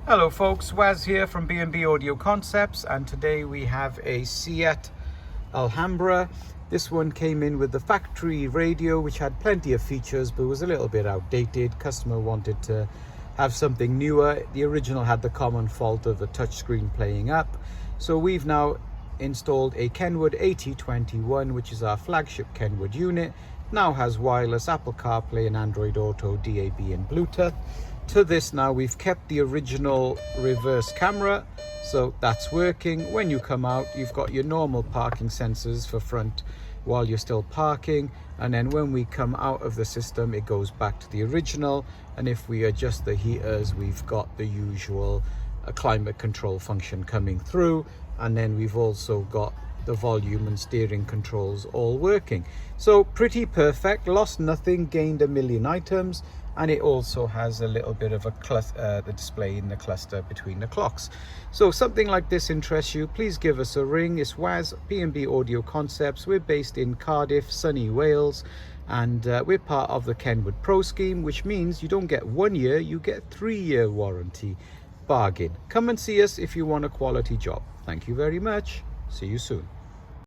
Hello folks, Waz here from B&B Audio Concepts, and today we have a Seat Alhambra. This one came in with the factory radio, which had plenty of features but was a little bit outdated. Customer wanted to have something newer. The original had the common fault of the touchscreen playing up. So we've now installed a KENWOOD 8021, which is our flagship KENWOOD unit. Now has wireless Apple CarPlay and Android Auto, DAB and Bluetooth. To this now we've kept the original reverse camera, so that's working. When you come out, you've got your normal parking sensors for front while you're still parking, and then when we come out of the system it goes back to the original. And if we adjust the heaters, we've got the usual climate control function coming through, and then we've also got the volume and steering controls all working. So pretty perfect, lost nothing, gained a million items, and it also has a little bit of a the display in the cluster between the clocks. So something like this interests you, please give us a ring. It's Waz, B&B Audio Concepts. We're based in Cardiff, sunny Wales, and we're part of the KENWOOD Pro scheme, which means you don't get 1 year, you get 3-year warranty. Bargain. Come and see us if you want a quality job. Thank you very much. See you soon.